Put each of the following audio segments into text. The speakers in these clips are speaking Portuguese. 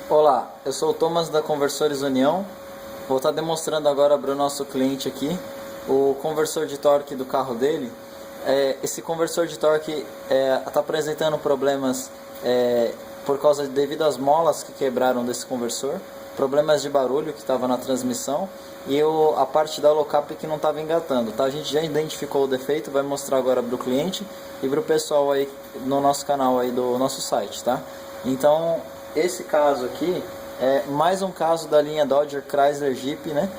Olá, eu sou o Thomas da Conversores União. Vou estar demonstrando agora para o nosso cliente aqui o conversor de torque do carro dele. Esse conversor de torque está apresentando problemas devido às molas que quebraram desse conversor, problemas de barulho que estava na transmissão e a parte da holocap que não estava engatando. Tá? A gente já identificou o defeito, vai mostrar agora para o cliente e para o pessoal aí no nosso canal aí do nosso site, tá? Então, esse caso aqui é mais um caso da linha Dodge, Chrysler, Jeep, né?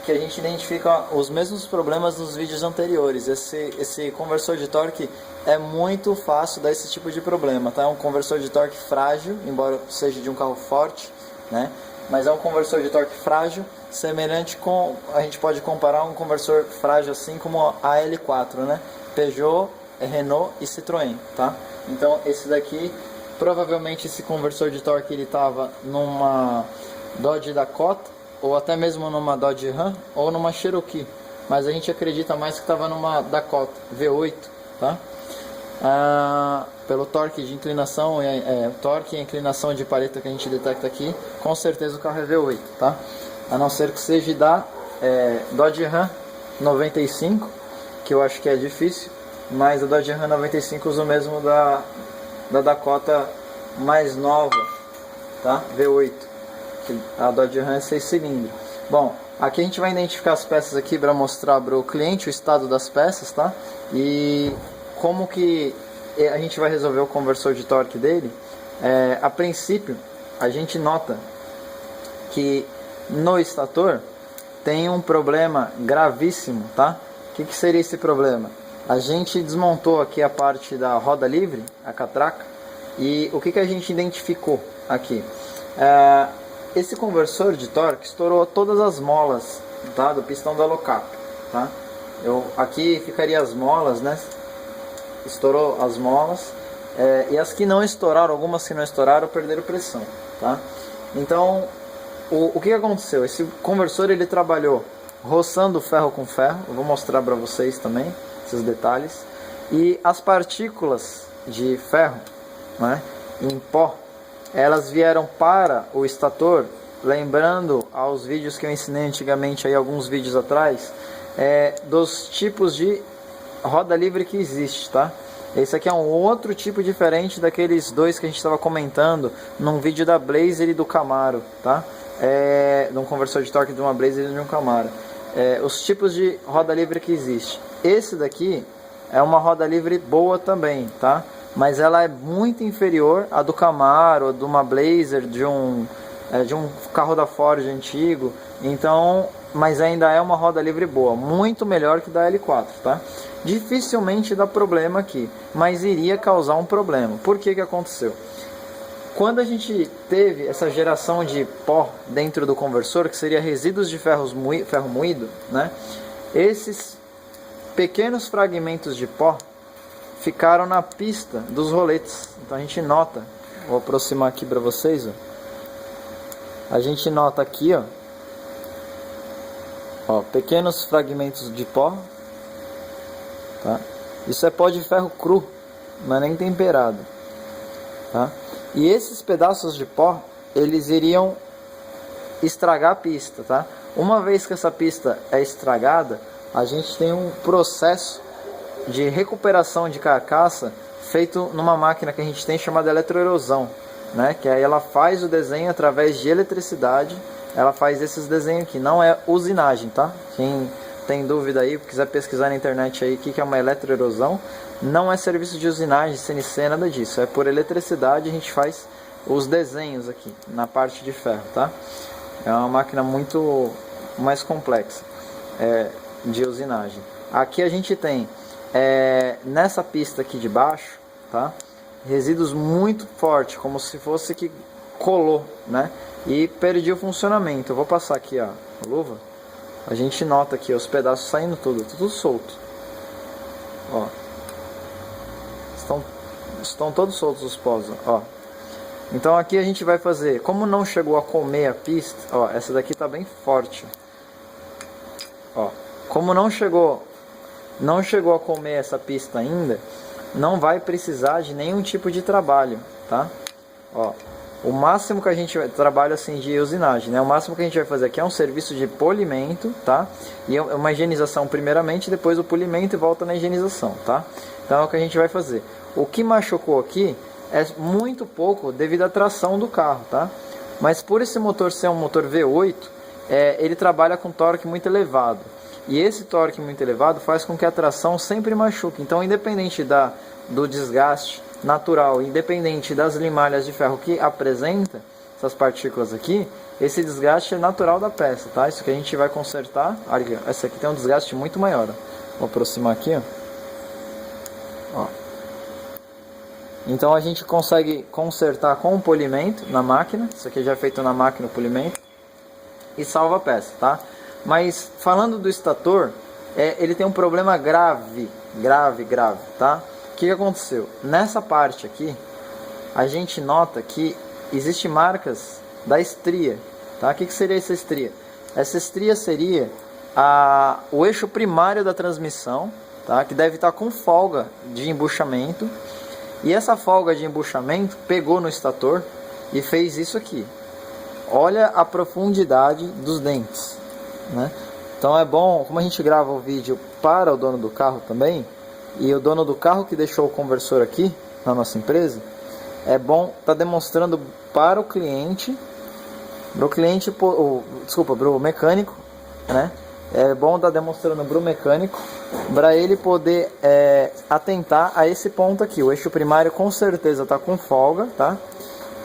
Que a gente identifica os mesmos problemas nos vídeos anteriores. Esse conversor de torque é muito fácil dar esse tipo de problema, tá? É um conversor de torque frágil, embora seja de um carro forte, né? Mas é um conversor de torque frágil, semelhante com, a gente pode comparar um conversor frágil assim como a L4, né? Peugeot, Renault e Citroën, tá? Então esse daqui, provavelmente esse conversor de torque ele estava numa Dodge Dakota, ou até mesmo numa Dodge Ram, ou numa Cherokee. Mas a gente acredita mais que estava numa Dakota V8, tá? Pelo torque de inclinação, torque e inclinação de paleta que a gente detecta aqui, com certeza o carro é V8, tá? A não ser que seja da Dodge Ram 95, que eu acho que é difícil, mas a Dodge Ram 95 usa o mesmo da Dakota mais nova, tá? V8, a Dodge Ram é 6 cilindros. Bom, aqui a gente vai identificar as peças aqui para mostrar para o cliente o estado das peças, tá? E como que a gente vai resolver o conversor de torque dele. A princípio, a gente nota que no estator tem um problema gravíssimo, tá? O que seria esse problema? A gente desmontou aqui a parte da roda livre, a catraca, e o que a gente identificou aqui? Esse conversor de torque estourou todas as molas, tá, do pistão da holocap, tá? Aqui ficaria as molas, né? Estourou as molas, e as que não estouraram, algumas que não estouraram, perderam pressão, tá? Então, o que aconteceu? Esse conversor ele trabalhou roçando ferro com ferro, eu vou mostrar para vocês também esses detalhes, e as partículas de ferro, né, em pó, elas vieram para o estator, lembrando aos vídeos que eu ensinei antigamente, aí, alguns vídeos atrás, dos tipos de roda livre que existe, tá? Esse aqui é um outro tipo diferente daqueles dois que a gente estava comentando num vídeo da Blazer e do Camaro, tá? De um conversor de torque de uma Blazer e de um Camaro. Os tipos de roda livre que existe. Esse daqui é uma roda livre boa também, tá? Mas ela é muito inferior à do Camaro, de uma Blazer, de um carro da Ford antigo. Então, mas ainda é uma roda livre boa, muito melhor que da L4, tá? Dificilmente dá problema aqui, mas iria causar um problema. Por que aconteceu? Quando a gente teve essa geração de pó dentro do conversor, que seria resíduos de ferro moído, né? Esses pequenos fragmentos de pó ficaram na pista dos roletes. Então a gente nota, vou aproximar aqui para vocês, ó. A gente nota aqui, ó, pequenos fragmentos de pó, tá? Isso é pó de ferro cru, não é nem temperado, tá? E esses pedaços de pó, eles iriam estragar a pista, tá? Uma vez que essa pista é estragada, a gente tem um processo de recuperação de carcaça feito numa máquina que a gente tem chamada eletroerosão, né? Que aí ela faz o desenho através de eletricidade, ela faz esses desenhos aqui, não é usinagem, tá? Quem tem dúvida aí, quiser pesquisar na internet aí o que é uma eletroerosão, não é serviço de usinagem, CNC, nada disso, é por eletricidade. A gente faz os desenhos aqui na parte de ferro, tá? É uma máquina muito mais complexa de usinagem. Aqui a gente tem nessa pista aqui de baixo, tá? Resíduos muito fortes, como se fosse que colou, né? E perdi o funcionamento. Eu vou passar aqui, ó, a luva. A gente nota aqui, ó, os pedaços saindo tudo solto. Ó. Estão todos soltos os pós, ó. Então aqui a gente vai fazer, como não chegou a comer a pista, ó, essa daqui tá bem forte. Ó, como não chegou a comer essa pista ainda, não vai precisar de nenhum tipo de trabalho, tá? Ó, o máximo que a gente trabalha assim de usinagem, né? O máximo que a gente vai fazer aqui é um serviço de polimento, tá? E uma higienização primeiramente, depois o polimento e volta na higienização, tá? Então é o que a gente vai fazer. O que machucou aqui é muito pouco devido à tração do carro, tá? Mas por esse motor ser um motor V8, ele trabalha com torque muito elevado. E esse torque muito elevado faz com que a tração sempre machuque. Então, independente do desgaste natural, independente das limalhas de ferro que apresenta essas partículas aqui, esse desgaste é natural da peça, tá? Isso que a gente vai consertar. Olha, essa aqui tem um desgaste muito maior. Ó. Vou aproximar aqui, ó. Então a gente consegue consertar com o polimento na máquina. Isso aqui já é feito na máquina o polimento. E salva a peça, tá? Mas falando do estator, ele tem um problema grave, tá? O que aconteceu? Nessa parte aqui, a gente nota que existe marcas da estria, tá? O que seria essa estria? Essa estria seria o eixo primário da transmissão, tá? Que deve estar com folga de embuchamento. E essa folga de embuchamento pegou no estator e fez isso aqui. Olha a profundidade dos dentes, né? Então é bom, como a gente grava o vídeo para o dono do carro também, e o dono do carro que deixou o conversor aqui na nossa empresa, é bom estar demonstrando para o cliente, para o mecânico, né? É bom estar demonstrando para o mecânico, para ele poder atentar a esse ponto aqui. O eixo primário com certeza está com folga, tá?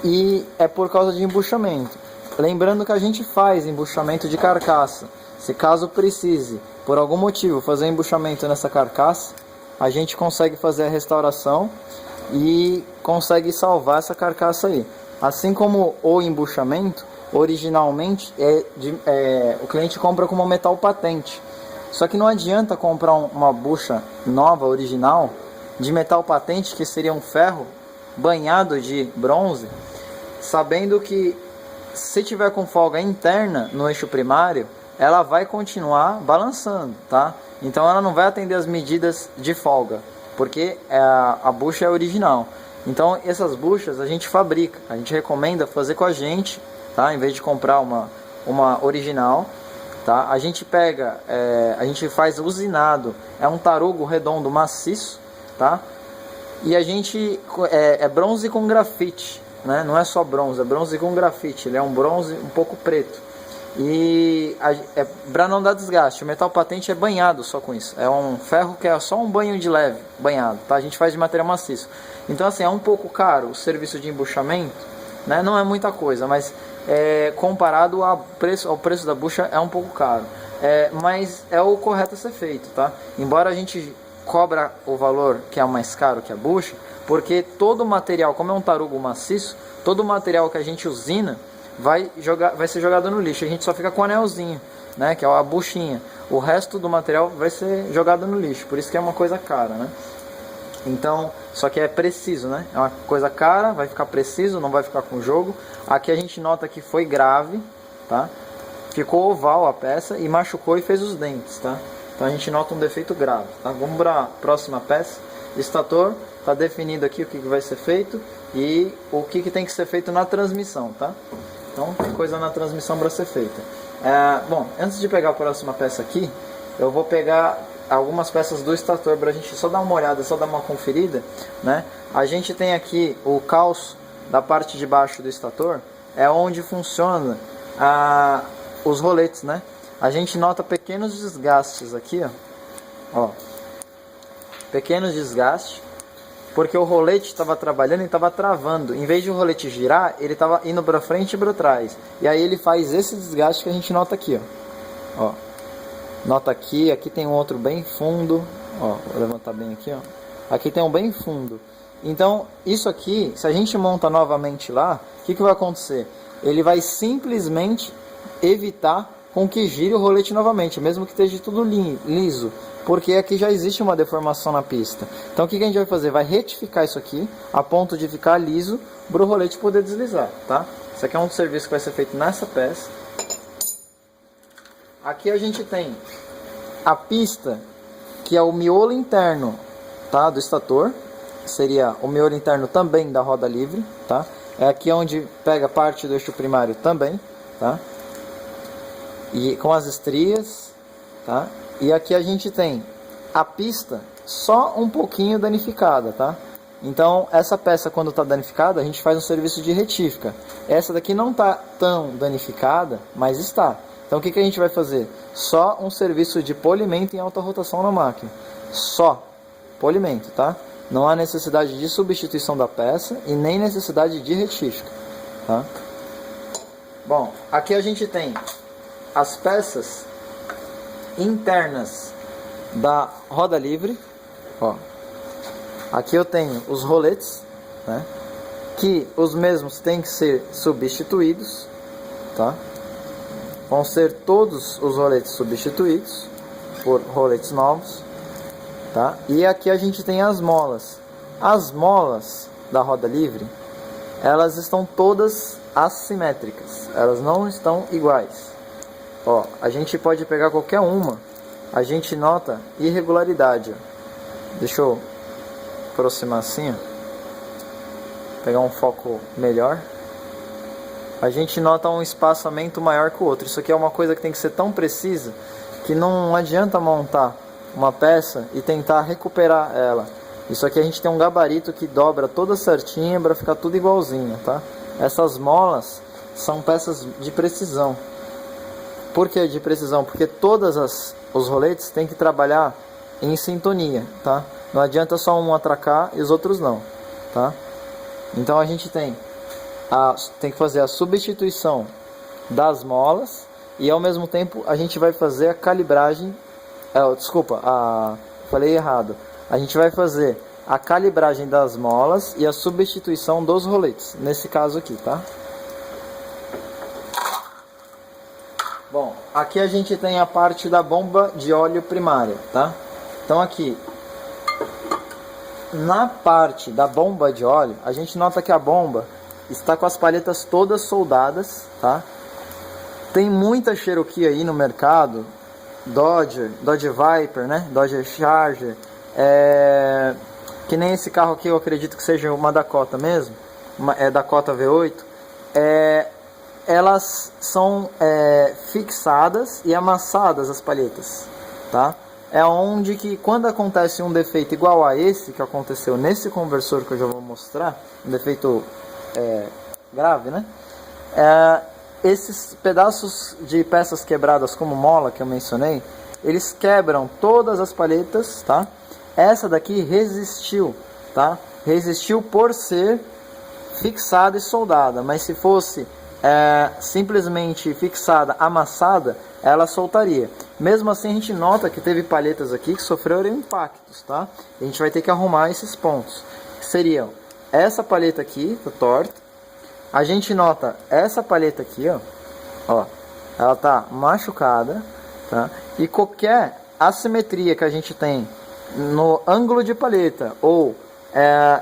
E é por causa de embuchamento. Lembrando que a gente faz embuchamento de carcaça. Se caso precise, por algum motivo, fazer embuchamento nessa carcaça, a gente consegue fazer a restauração e consegue salvar essa carcaça aí. Assim como o embuchamento, originalmente o cliente compra como metal patente. Só que não adianta comprar uma bucha nova, original, de metal patente, que seria um ferro banhado de bronze, sabendo que se tiver com folga interna no eixo primário, ela vai continuar balançando, tá? Então ela não vai atender as medidas de folga, porque a bucha é original. Então essas buchas a gente fabrica, a gente recomenda fazer com a gente, tá? Em vez de comprar uma original, tá? A gente pega, a gente faz usinado, é um tarugo redondo maciço, tá? E a gente é bronze com grafite, né? Não é só bronze, é bronze com grafite. Ele é um bronze um pouco preto. E para não dar desgaste, o metal patente é banhado só com isso. É um ferro que é só um banho de leve, banhado, tá? A gente faz de material maciço. Então assim, é um pouco caro o serviço de embuchamento, né? Não é muita coisa, mas comparado ao preço da bucha é um pouco caro. Mas é o correto a ser feito, tá? Embora a gente cobra o valor que é mais caro que a bucha, porque todo o material, como é um tarugo maciço, todo o material que a gente usina vai ser jogado no lixo. A gente só fica com o anelzinho, né, que é a buchinha. O resto do material vai ser jogado no lixo. Por isso que é uma coisa cara, né? Então, só que é preciso, né? É uma coisa cara, vai ficar preciso, não vai ficar com jogo. Aqui a gente nota que foi grave, tá? Ficou oval a peça e machucou e fez os dentes, tá? Então a gente nota um defeito grave, tá? Vamos para a próxima peça. Estator, tá definido aqui o que vai ser feito e o que tem que ser feito na transmissão, tá? Então tem coisa na transmissão para ser feita. Bom, antes de pegar a próxima peça aqui, eu vou pegar algumas peças do estator para a gente só dar uma olhada, só dar uma conferida, né? A gente tem aqui o calço da parte de baixo do estator, é onde funciona os roletes, né? A gente nota pequenos desgastes aqui, ó. Pequenos desgastes, porque o rolete estava trabalhando e estava travando. Em vez de o rolete girar, ele estava indo para frente e para trás. E aí ele faz esse desgaste que a gente nota aqui, ó. Nota aqui tem um outro bem fundo, ó. Vou levantar bem aqui, ó. Aqui tem um bem fundo. Então, isso aqui, se a gente monta novamente lá, o que vai acontecer? Ele vai simplesmente evitar com que gire o rolete novamente, mesmo que esteja tudo liso, porque aqui já existe uma deformação na pista. Então o que a gente vai fazer? Vai retificar isso aqui, a ponto de ficar liso, para o rolete poder deslizar, tá? Isso aqui é um serviço que vai ser feito nessa peça. Aqui a gente tem a pista, que é o miolo interno, tá? Do estator. Seria o miolo interno também da roda livre, tá? É aqui onde pega parte do eixo primário também, tá? E com as estrias, tá? E aqui a gente tem a pista só um pouquinho danificada, tá? Então essa peça, quando está danificada, a gente faz um serviço de retífica. Essa daqui não está tão danificada, mas está. Então o que a gente vai fazer? Só um serviço de polimento em alta rotação na máquina. Só polimento, tá? Não há necessidade de substituição da peça e nem necessidade de retífica, tá? Bom, aqui a gente tem as peças internas da roda livre, ó. Aqui eu tenho os roletes, né? Que os mesmos têm que ser substituídos, tá? Vão ser todos os roletes substituídos por roletes novos, tá? E aqui a gente tem as molas. As molas da roda livre, elas estão todas assimétricas, elas não estão iguais. Ó, a gente pode pegar qualquer uma, a gente nota irregularidade. Ó. Deixa eu aproximar assim, ó. Pegar um foco melhor. A gente nota um espaçamento maior que o outro. Isso aqui é uma coisa que tem que ser tão precisa que não adianta montar uma peça e tentar recuperar ela. Isso aqui a gente tem um gabarito que dobra toda certinha para ficar tudo igualzinho, tá? Essas molas são peças de precisão. Por que de precisão? Porque os roletes têm que trabalhar em sintonia, tá? Não adianta só um atracar e os outros não, tá? Então a gente tem que fazer a substituição das molas e ao mesmo tempo a gente vai fazer a calibragem. Falei errado. A gente vai fazer a calibragem das molas e a substituição dos roletes, nesse caso aqui, tá? Bom, aqui a gente tem a parte da bomba de óleo primária, tá? Então aqui, na parte da bomba de óleo, a gente nota que a bomba está com as palhetas todas soldadas, tá? Tem muita Cherokee aí no mercado, Dodge Viper, né? Dodge Charger, que nem esse carro aqui, eu acredito que seja uma Dakota mesmo, Dakota V8, elas são fixadas e amassadas as palhetas, tá? É onde que quando acontece um defeito igual a esse que aconteceu nesse conversor que eu já vou mostrar, um defeito grave, né? Esses pedaços de peças quebradas como mola que eu mencionei, eles quebram todas as palhetas, tá? Essa daqui resistiu, tá? Resistiu por ser fixada e soldada, mas se fosse simplesmente fixada, amassada, ela soltaria. Mesmo assim a gente nota que teve palhetas aqui que sofreram impactos, tá? A gente vai ter que arrumar esses pontos. Seriam essa palheta aqui, tá torta. A gente nota essa palheta aqui, ó, ela tá machucada, tá? E qualquer assimetria que a gente tem no ângulo de palheta ou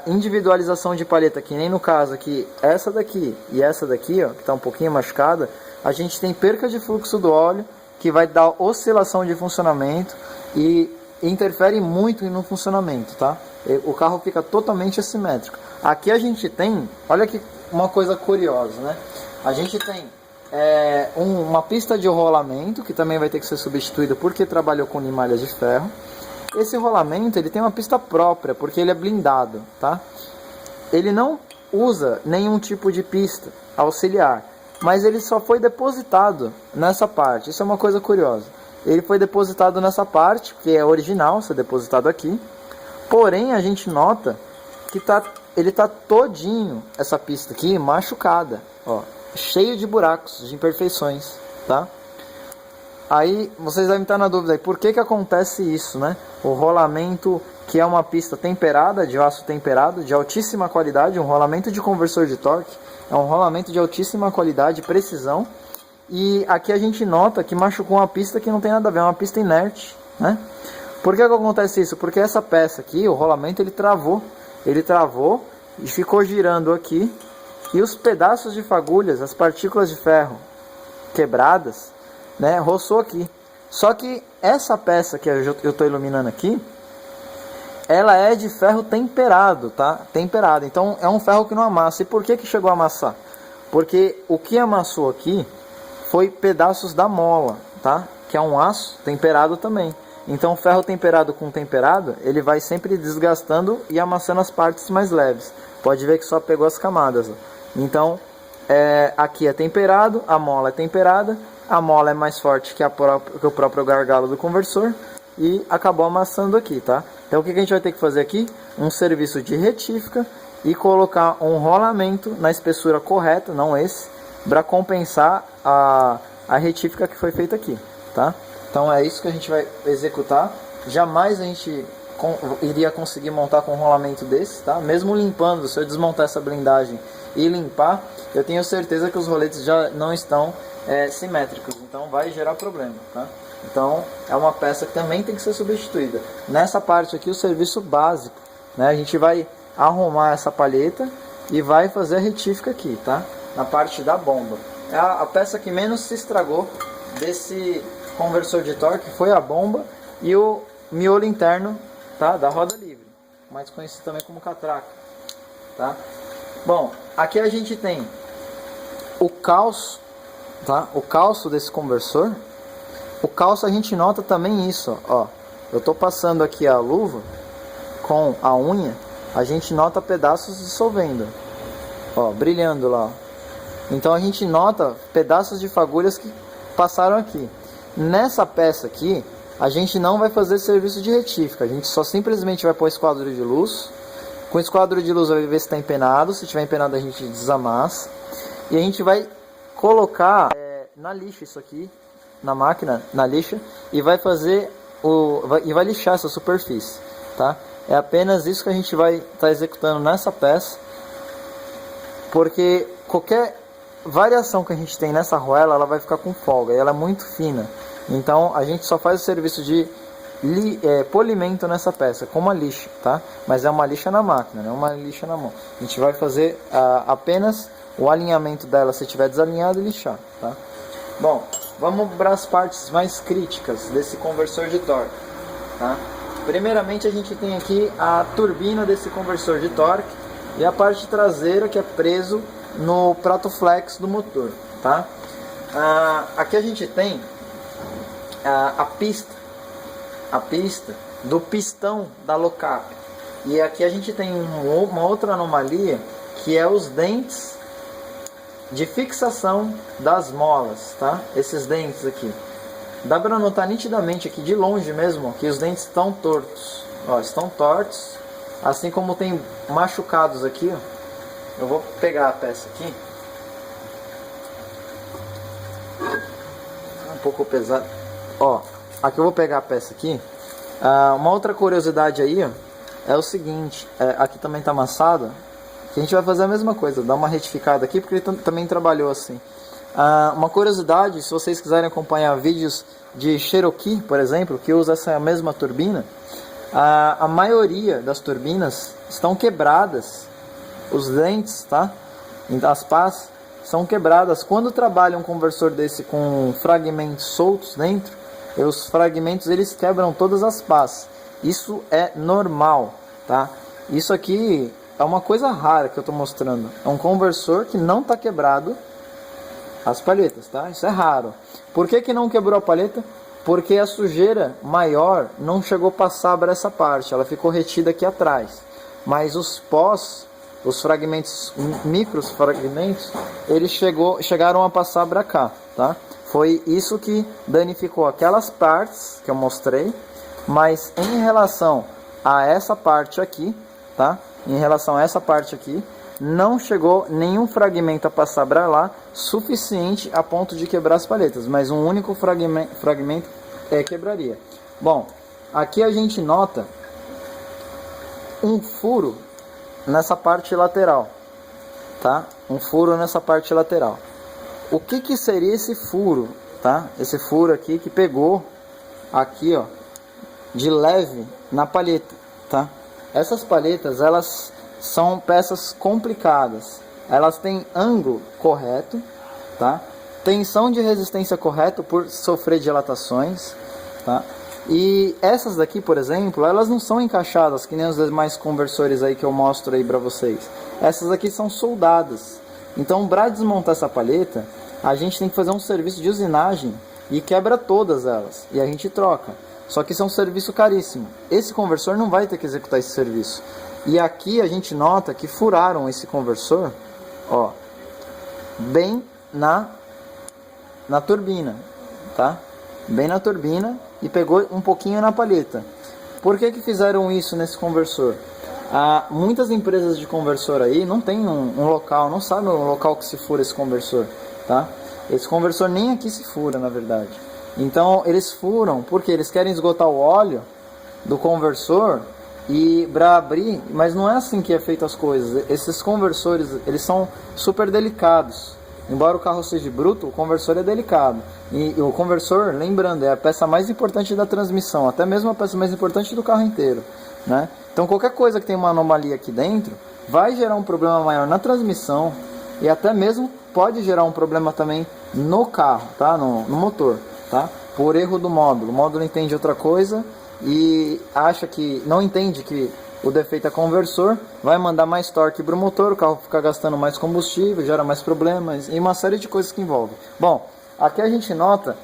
individualização de palheta, que nem no caso aqui, essa daqui e essa daqui, ó, que tá um pouquinho machucada, a gente tem perca de fluxo do óleo, que vai dar oscilação de funcionamento e interfere muito no funcionamento, tá? O carro fica totalmente assimétrico. Aqui a gente tem, olha que uma coisa curiosa, né? A gente tem uma pista de rolamento, que também vai ter que ser substituída porque trabalhou com limalhas de ferro. Esse rolamento, ele tem uma pista própria, porque ele é blindado, tá? Ele não usa nenhum tipo de pista auxiliar, mas ele só foi depositado nessa parte. Isso é uma coisa curiosa. Ele foi depositado nessa parte, que é original ser depositado aqui. Porém, a gente nota que ele tá todinho, essa pista aqui, machucada, ó, cheio de buracos, de imperfeições, tá? Aí vocês devem estar na dúvida aí, por que acontece isso, né? O rolamento, que é uma pista temperada, de aço temperado, de altíssima qualidade, um rolamento de conversor de torque, é um rolamento de altíssima qualidade e precisão. E aqui a gente nota que machucou uma pista que não tem nada a ver, é uma pista inerte, né? Por que acontece isso? Porque essa peça aqui, o rolamento, ele travou e ficou girando aqui, e os pedaços de fagulhas, as partículas de ferro quebradas, né, roçou aqui. Só que essa peça que eu estou iluminando aqui, ela é de ferro temperado, tá? Temperado. Então é um ferro que não amassa. E por que chegou a amassar? Porque o que amassou aqui foi pedaços da mola, tá? Que é um aço temperado também. Então, ferro temperado com temperado, ele vai sempre desgastando e amassando as partes mais leves. Pode ver que só pegou as camadas. Ó. Então, aqui é temperado, a mola é temperada, a mola é mais forte que o próprio gargalo do conversor e acabou amassando aqui, tá? Então, o que a gente vai ter que fazer aqui? Um serviço de retífica e colocar um rolamento na espessura correta, não esse, para compensar a retífica que foi feita aqui, tá? Então é isso que a gente vai executar. Jamais a gente iria conseguir montar com um rolamento desse, tá? Mesmo limpando, se eu desmontar essa blindagem e limpar, eu tenho certeza que os roletes já não estão simétricos, então vai gerar problema, tá? Então é uma peça que também tem que ser substituída. Nessa parte aqui, o serviço básico, né? A gente vai arrumar essa palheta e vai fazer a retífica aqui, tá? Na parte da bomba. É a peça que menos se estragou desse conversor de torque foi a bomba e o miolo interno, tá, da roda livre, mais conhecido também como catraca, tá? Bom, aqui a gente tem o calço, tá? O calço desse conversor. O calço a gente nota também isso, ó. Eu tô passando aqui a luva com a unha, a gente nota pedaços dissolvendo, ó, brilhando lá. Então a gente nota pedaços de fagulhas que passaram aqui. Nessa peça aqui, a gente não vai fazer serviço de retífica. A gente só simplesmente vai pôr esquadro de luz. Com o esquadro de luz vai ver se está empenado. Se estiver empenado, a gente desamassa. E a gente vai colocar na lixa isso aqui, na máquina, na lixa. E vai fazer vai lixar essa superfície, tá? É apenas isso que a gente vai estar executando nessa peça. Porque qualquer variação que a gente tem nessa arruela, ela vai ficar com folga. E ela é muito fina. Então a gente só faz o serviço de polimento nessa peça, com uma lixa, tá? Mas é uma lixa na máquina, não é uma lixa na mão. A gente vai fazer apenas o alinhamento dela se estiver desalinhado e lixar, tá? Bom, vamos para as partes mais críticas desse conversor de torque, tá? Primeiramente a gente tem aqui a turbina desse conversor de torque e a parte traseira que é preso no prato flex do motor, tá? Aqui a gente tem a pista do pistão da lock-up. E aqui a gente tem uma outra anomalia, que é os dentes de fixação das molas, tá? Esses dentes aqui. Dá para notar nitidamente aqui de longe mesmo que os dentes estão tortos. Ó, estão tortos, assim como tem machucados aqui, ó. Eu vou pegar a peça aqui. Um pouco pesado. Ó, aqui eu vou pegar a peça aqui. Uma outra curiosidade aí, ó, é o seguinte. Aqui também tá amassado. A gente vai fazer a mesma coisa. Dar uma retificada aqui, porque ele também trabalhou assim. Uma curiosidade, se vocês quiserem acompanhar vídeos de Cherokee, por exemplo, que usa essa mesma turbina. A maioria das turbinas estão quebradas. Os dentes, tá? As pás são quebradas. Quando trabalha um conversor desse com fragmentos soltos dentro, os fragmentos eles quebram todas as pás. Isso é normal, tá? Isso aqui é uma coisa rara que eu estou mostrando. É um conversor que não está quebrado as palhetas, tá? Isso é raro. Por que não quebrou a palheta? Porque a sujeira maior não chegou a passar para essa parte. Ela ficou retida aqui atrás. Mas os pós, os fragmentos, micros fragmentos, eles chegaram a passar para cá, tá? Foi isso que danificou aquelas partes que eu mostrei, mas em relação a essa parte aqui, tá? Em relação a essa parte aqui, não chegou nenhum fragmento a passar para lá suficiente a ponto de quebrar as palhetas, mas um único fragmento quebraria. Bom, aqui a gente nota um furo nessa parte lateral, tá? Um furo nessa parte lateral. O que seria esse furo, tá? Esse furo aqui que pegou aqui, ó, de leve na palheta, tá? Essas palhetas, elas são peças complicadas. Elas têm ângulo correto, tá? Tensão de resistência correta por sofrer dilatações, tá? E essas daqui, por exemplo, elas não são encaixadas que nem os demais conversores aí que eu mostro aí pra vocês. Essas aqui são soldadas. Então, para desmontar essa palheta, a gente tem que fazer um serviço de usinagem e quebra todas elas. E a gente troca. Só que isso é um serviço caríssimo. Esse conversor não vai ter que executar esse serviço. E aqui a gente nota que furaram esse conversor, ó, bem na turbina, tá? Bem na turbina e pegou um pouquinho na palheta. Por que fizeram isso nesse conversor? Muitas empresas de conversor aí não tem um local, não sabem o local que se fura esse conversor, tá? Esse conversor nem aqui se fura, na verdade. Então eles furam porque eles querem esgotar o óleo do conversor e para abrir, mas não é assim que é feito as coisas. Esses conversores, eles são super delicados. Embora o carro seja bruto, o conversor é delicado. E o conversor, lembrando, é a peça mais importante da transmissão, até mesmo a peça mais importante do carro inteiro, né? Então qualquer coisa que tem uma anomalia aqui dentro vai gerar um problema maior na transmissão e até mesmo pode gerar um problema também no carro, tá? No motor, tá? Por erro do módulo. O módulo entende outra coisa e acha que não entende que o defeito é conversor, vai mandar mais torque para o motor, o carro fica gastando mais combustível, gera mais problemas e uma série de coisas que envolve. Bom, aqui a gente nota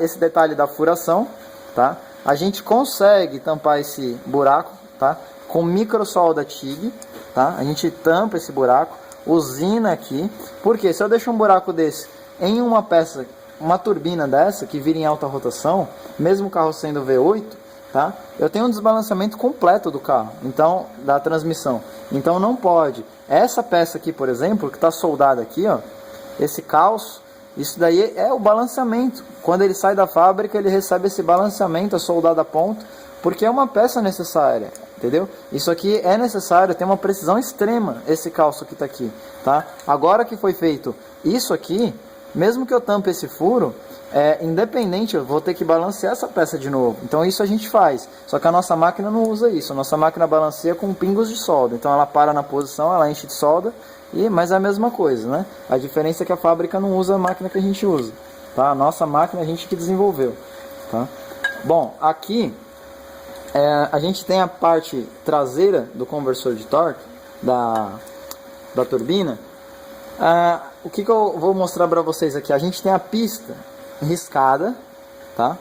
esse detalhe da furação, tá? A gente consegue tampar esse buraco, tá? Com micro solda TIG, tá? A gente tampa esse buraco, usina aqui, porque se eu deixo um buraco desse em uma peça, uma turbina dessa que vira em alta rotação, mesmo o carro sendo V8, tá? Eu tenho um desbalanceamento completo do carro, então da transmissão. Então não pode. Essa peça aqui, por exemplo, que está soldada aqui, ó, esse calço, isso daí é o balanceamento. Quando ele sai da fábrica, ele recebe esse balanceamento, é soldado a ponto, porque é uma peça necessária, entendeu? Isso aqui é necessário, tem uma precisão extrema, esse calço que está aqui, tá? Agora que foi feito isso aqui, mesmo que eu tampe esse furo, independente, eu vou ter que balancear essa peça de novo. Então isso a gente faz. Só que a nossa máquina não usa isso. A nossa máquina balanceia com pingos de solda. Então ela para na posição, ela enche de solda, mas é a mesma coisa, né? A diferença é que a fábrica não usa a máquina que a gente usa, tá? A nossa máquina a gente que desenvolveu, tá? Bom, aqui a gente tem a parte traseira do conversor de torque da turbina. O que eu vou mostrar para vocês aqui? A gente tem a pista riscada, tá?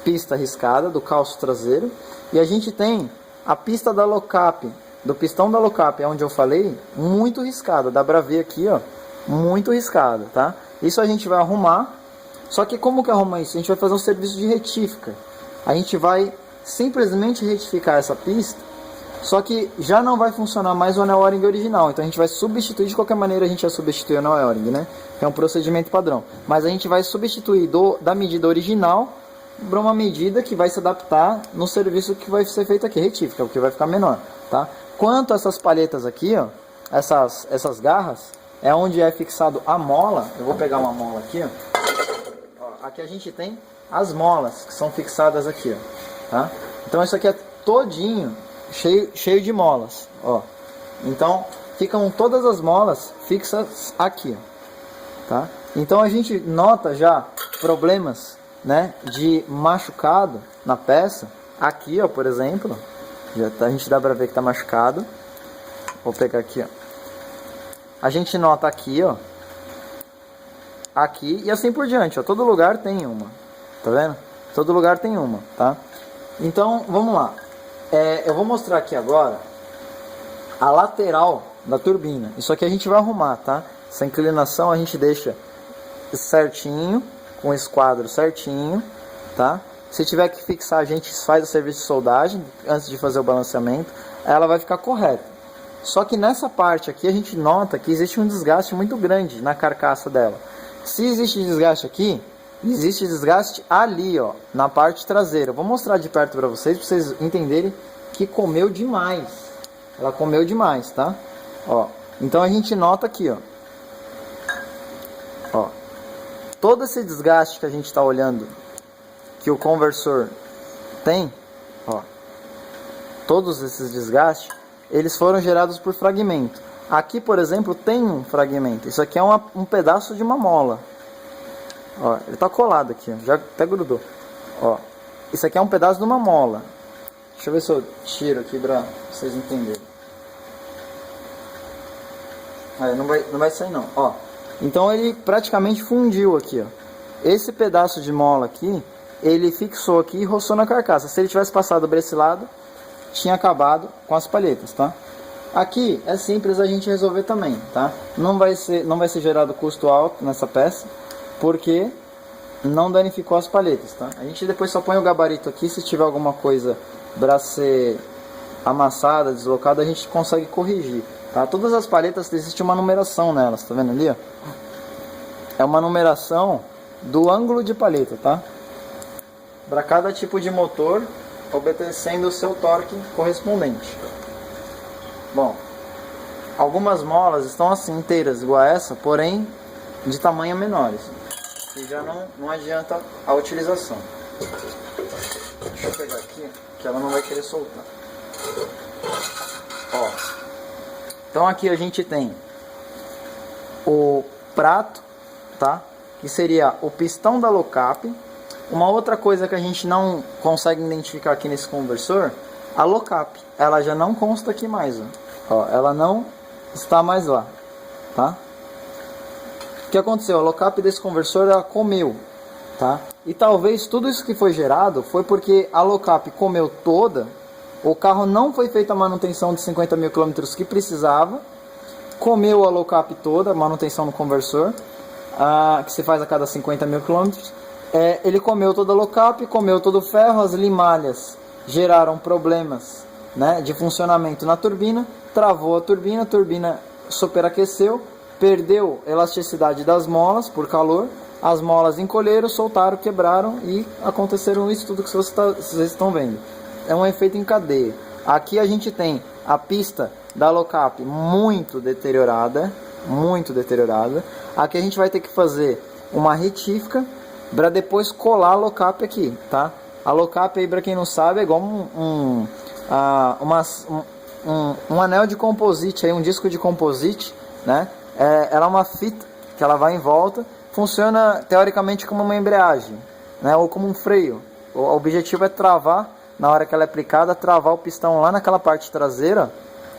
Pista riscada do calço traseiro, e a gente tem a pista da lock-up, do pistão da lock-up, é onde eu falei, muito riscada. Dá pra ver aqui, ó, muito riscada, tá? Isso a gente vai arrumar. Só que como que arruma isso? A gente vai fazer um serviço de retífica. A gente vai simplesmente retificar essa pista, só que já não vai funcionar mais o anel O-ring original. Então a gente vai substituir, de qualquer maneira a gente vai substituir o anel O-ring, né? Que é um procedimento padrão. Mas a gente vai substituir da medida original para uma medida que vai se adaptar no serviço que vai ser feito aqui, retífica, porque vai ficar menor, tá? Quanto a essas palhetas aqui, ó, essas garras, é onde é fixado a mola. Eu vou pegar uma mola aqui, ó. Aqui a gente tem as molas que são fixadas aqui, ó, tá? Então isso aqui é todinho cheio de molas, ó. Então ficam todas as molas fixas aqui, ó, tá? Então a gente nota já problemas, né, de machucado na peça. Aqui, ó, por exemplo, a gente dá pra ver que tá machucado. Vou pegar aqui, ó. A gente nota aqui, ó, aqui e assim por diante, ó. Todo lugar tem uma, tá vendo? Todo lugar tem uma, tá? Então vamos lá. Eu vou mostrar aqui agora a lateral da turbina. Isso aqui a gente vai arrumar, tá? Essa inclinação a gente deixa certinho, com o esquadro certinho, tá? Se tiver que fixar, a gente faz o serviço de soldagem antes de fazer o balanceamento. Ela vai ficar correta. Só que nessa parte aqui a gente nota que existe um desgaste muito grande na carcaça dela. Se existe desgaste aqui, existe desgaste ali, ó, na parte traseira. Eu vou mostrar de perto para vocês entenderem que comeu demais. Ela comeu demais, tá? Ó, então a gente nota aqui, ó. Ó, todo esse desgaste que a gente está olhando, que o conversor tem, ó, todos esses desgastes, eles foram gerados por fragmento. Aqui, por exemplo, tem um fragmento. Isso aqui é um pedaço de uma mola. Ó, ele tá colado aqui, ó, já até grudou. Ó, isso aqui é um pedaço de uma mola. Deixa eu ver se eu tiro aqui pra vocês entenderem. Aí, não vai sair não, ó. Então ele praticamente fundiu aqui, ó. Esse pedaço de mola aqui, ele fixou aqui e roçou na carcaça. Se ele tivesse passado por esse lado, tinha acabado com as palhetas, tá? Aqui é simples a gente resolver também, tá? Não vai ser gerado custo alto nessa peça, porque não danificou as palhetas, tá? A gente depois só põe o gabarito aqui, se tiver alguma coisa para ser amassada, deslocada, a gente consegue corrigir, tá? Todas as palhetas existe uma numeração nelas, tá vendo ali, ó? É uma numeração do ângulo de palheta, tá? Para cada tipo de motor, obedecendo o seu torque correspondente. Bom, algumas molas estão assim inteiras, igual a essa, porém de tamanho menores, e já não adianta a utilização. Deixa eu pegar aqui, que ela não vai querer soltar. Ó, então aqui a gente tem o prato, tá? Que seria o pistão da low-cap. Uma outra coisa que a gente não consegue identificar aqui nesse conversor, a low-cap, ela já não consta aqui mais, ó, ela não está mais lá, tá? O que aconteceu? A low-cap desse conversor, ela comeu, tá? E talvez tudo isso que foi gerado foi porque a low-cap comeu toda, o carro não foi feita a manutenção de 50 mil quilômetros que precisava, comeu a low-cap toda, a manutenção no conversor, que se faz a cada 50 mil quilômetros. Ele comeu toda a low-cap, comeu todo o ferro, as limalhas geraram problemas, né, de funcionamento na turbina, travou a turbina superaqueceu, perdeu elasticidade das molas por calor, as molas encolheram, soltaram, quebraram e aconteceram isso tudo que vocês estão vendo. É um efeito em cadeia. Aqui a gente tem a pista da low-cap muito deteriorada. Aqui a gente vai ter que fazer uma retífica para depois colar a low-cap aqui, tá? A low-cap aí, para quem não sabe, é igual um anel de composite, aí, um disco de composite, né? Ela é uma fita que ela vai em volta, funciona teoricamente como uma embreagem, né? Ou como um freio. O objetivo é travar, na hora que ela é aplicada, travar o pistão lá naquela parte traseira,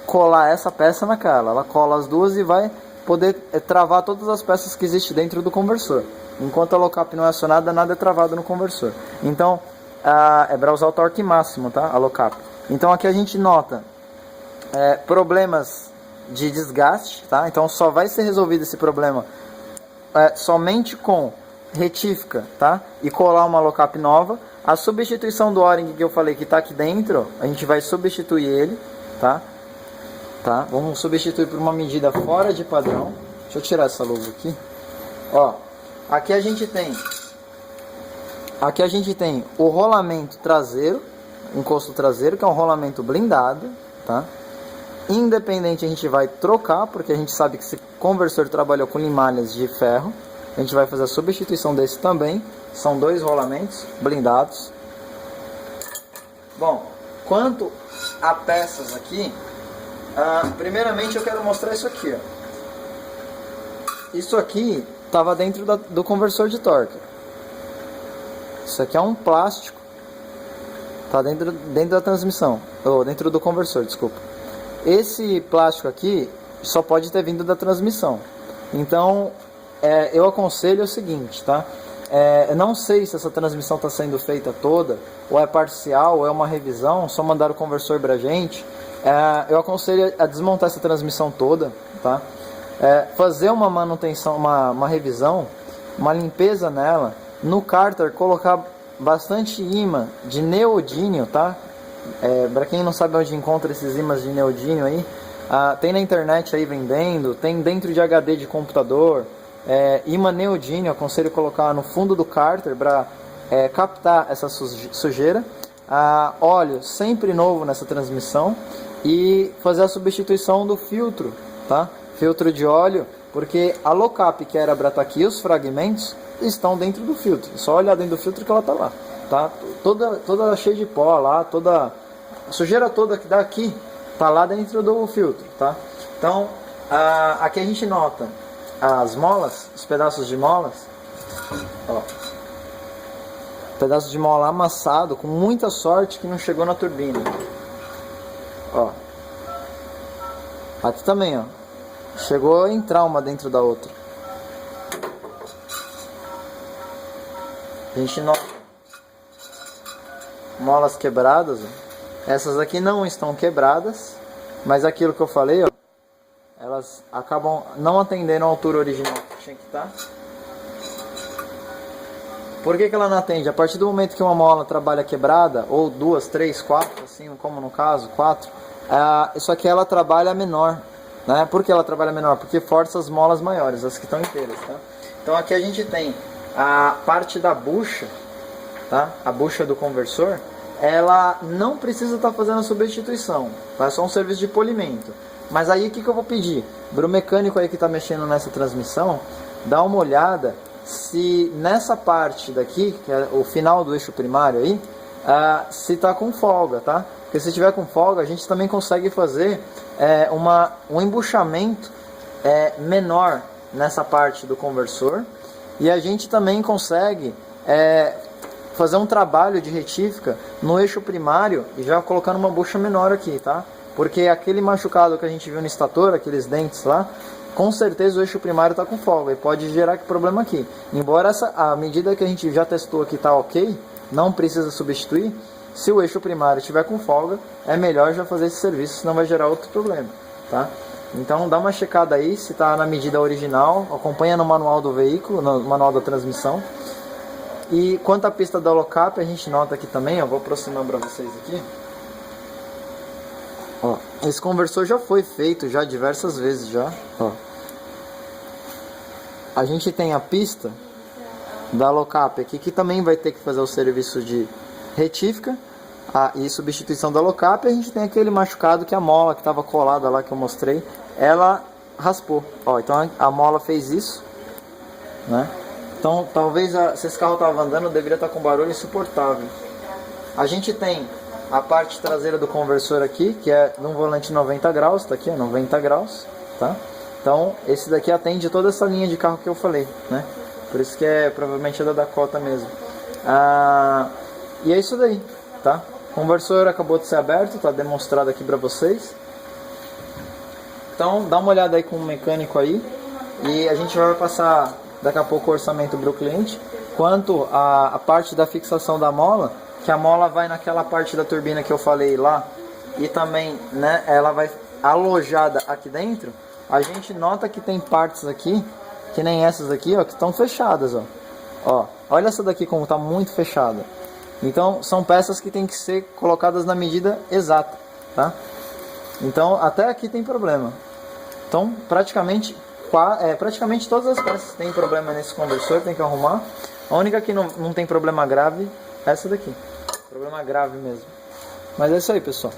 colar essa peça naquela. Ela cola as duas e vai poder travar todas as peças que existem dentro do conversor. Enquanto a low-cap não é acionada, nada é travado no conversor. Então, é para usar o torque máximo, tá? A low-cap. Então aqui a gente nota problemas de desgaste, tá? Então só vai ser resolvido esse problema somente com retífica, tá? E colar uma low-cap nova. A substituição do O-ring que eu falei que está aqui dentro, a gente vai substituir ele, tá? Vamos substituir por uma medida fora de padrão. Deixa eu tirar essa luva aqui. Ó, aqui a gente tem o rolamento traseiro, encosto traseiro, que é um rolamento blindado, tá? Independente a gente vai trocar, porque a gente sabe que esse conversor trabalhou com limalhas de ferro. A gente vai fazer a substituição desse também. São dois rolamentos blindados. Bom, quanto a peças aqui, primeiramente eu quero mostrar isso aqui, ó. Isso aqui estava dentro do conversor de torque. Isso aqui é um plástico, tá dentro da transmissão, ou dentro do conversor, desculpa. Esse plástico aqui só pode ter vindo da transmissão. Então, eu aconselho o seguinte, tá? Eu não sei se essa transmissão está sendo feita toda, ou é parcial, ou é uma revisão, só mandar o conversor pra gente. Eu aconselho a desmontar essa transmissão toda, tá? Fazer uma manutenção, uma revisão, uma limpeza nela. No cárter, colocar bastante imã de neodímio, tá? Para quem não sabe onde encontra esses ímãs de neodímio aí, tem na internet aí vendendo, tem dentro de HD de computador. Imã neodímio, aconselho colocar no fundo do cárter para captar essa sujeira. Óleo sempre novo nessa transmissão e fazer a substituição do filtro, tá? Filtro de óleo, porque a low-cap que era para estar aqui, os fragmentos estão dentro do filtro. É só olhar dentro do filtro que ela tá lá, tá? Toda cheia de pó lá, toda a sujeira toda que dá aqui tá lá dentro do filtro, tá? Então, aqui a gente nota as molas, os pedaços de molas, ó. pedaço de mola amassado, com muita sorte que não chegou na turbina. Ó. Aqui também, ó. Chegou a entrar uma dentro da outra. A gente nota molas quebradas, ó. Essas aqui não estão quebradas, mas aquilo que eu falei, ó, elas acabam não atendendo a altura original que tinha que estar. Por que ela não atende? A partir do momento que uma mola trabalha quebrada, ou 2, 3, 4, assim como no caso, 4, isso aqui ela trabalha menor, né? Por que ela trabalha menor? Porque força as molas maiores, as que estão inteiras, tá? Então aqui a gente tem a parte da bucha, tá? A bucha do conversor, ela não precisa estar fazendo a substituição, tá? É só um serviço de polimento. Mas aí o que eu vou pedir? Pro mecânico aí que está mexendo nessa transmissão, dá uma olhada se nessa parte daqui, que é o final do eixo primário aí, se está com folga, tá? Porque se tiver com folga, a gente também consegue fazer um embuchamento menor nessa parte do conversor, e a gente também consegue fazer um trabalho de retífica no eixo primário e já colocando uma bucha menor aqui, tá? Porque aquele machucado que a gente viu no estator, aqueles dentes lá, com certeza o eixo primário está com folga e pode gerar problema aqui. Embora a medida que a gente já testou aqui está ok, não precisa substituir, se o eixo primário estiver com folga, é melhor já fazer esse serviço, senão vai gerar outro problema, tá? Então dá uma checada aí se está na medida original, acompanha no manual do veículo, no manual da transmissão. E quanto à pista da Holocap, a gente nota aqui também, ó, vou aproximar para vocês aqui. Ó, esse conversor já foi feito já diversas vezes já, ó. A gente tem a pista da Holocap aqui que também vai ter que fazer o serviço de retífica e substituição da Holocap. A gente tem aquele machucado que a mola que estava colada lá que eu mostrei, ela raspou. Ó, então a mola fez isso, né? Então talvez se esse carro estava andando deveria estar com barulho insuportável. A gente tem a parte traseira do conversor aqui, que é num volante 90 graus, tá aqui, 90 graus, tá? Então, esse daqui atende toda essa linha de carro que eu falei, né? Por isso que provavelmente é da Dakota mesmo. E é isso daí, tá? O conversor acabou de ser aberto, tá demonstrado aqui pra vocês. Então, dá uma olhada aí com o mecânico aí. E a gente vai passar daqui a pouco o orçamento para o cliente. Quanto a parte da fixação da mola, que a mola vai naquela parte da turbina que eu falei lá. E também, né, ela vai alojada aqui dentro. A gente nota que tem partes aqui, que nem essas aqui, ó, que estão fechadas, ó. Ó, olha essa daqui como está muito fechada. Então, são peças que tem que ser colocadas na medida exata, tá? Então, até aqui tem problema. Então, praticamente todas as peças têm problema nesse conversor, tem que arrumar. A única que não tem problema grave é essa daqui. Problema grave mesmo. Mas é isso aí, pessoal.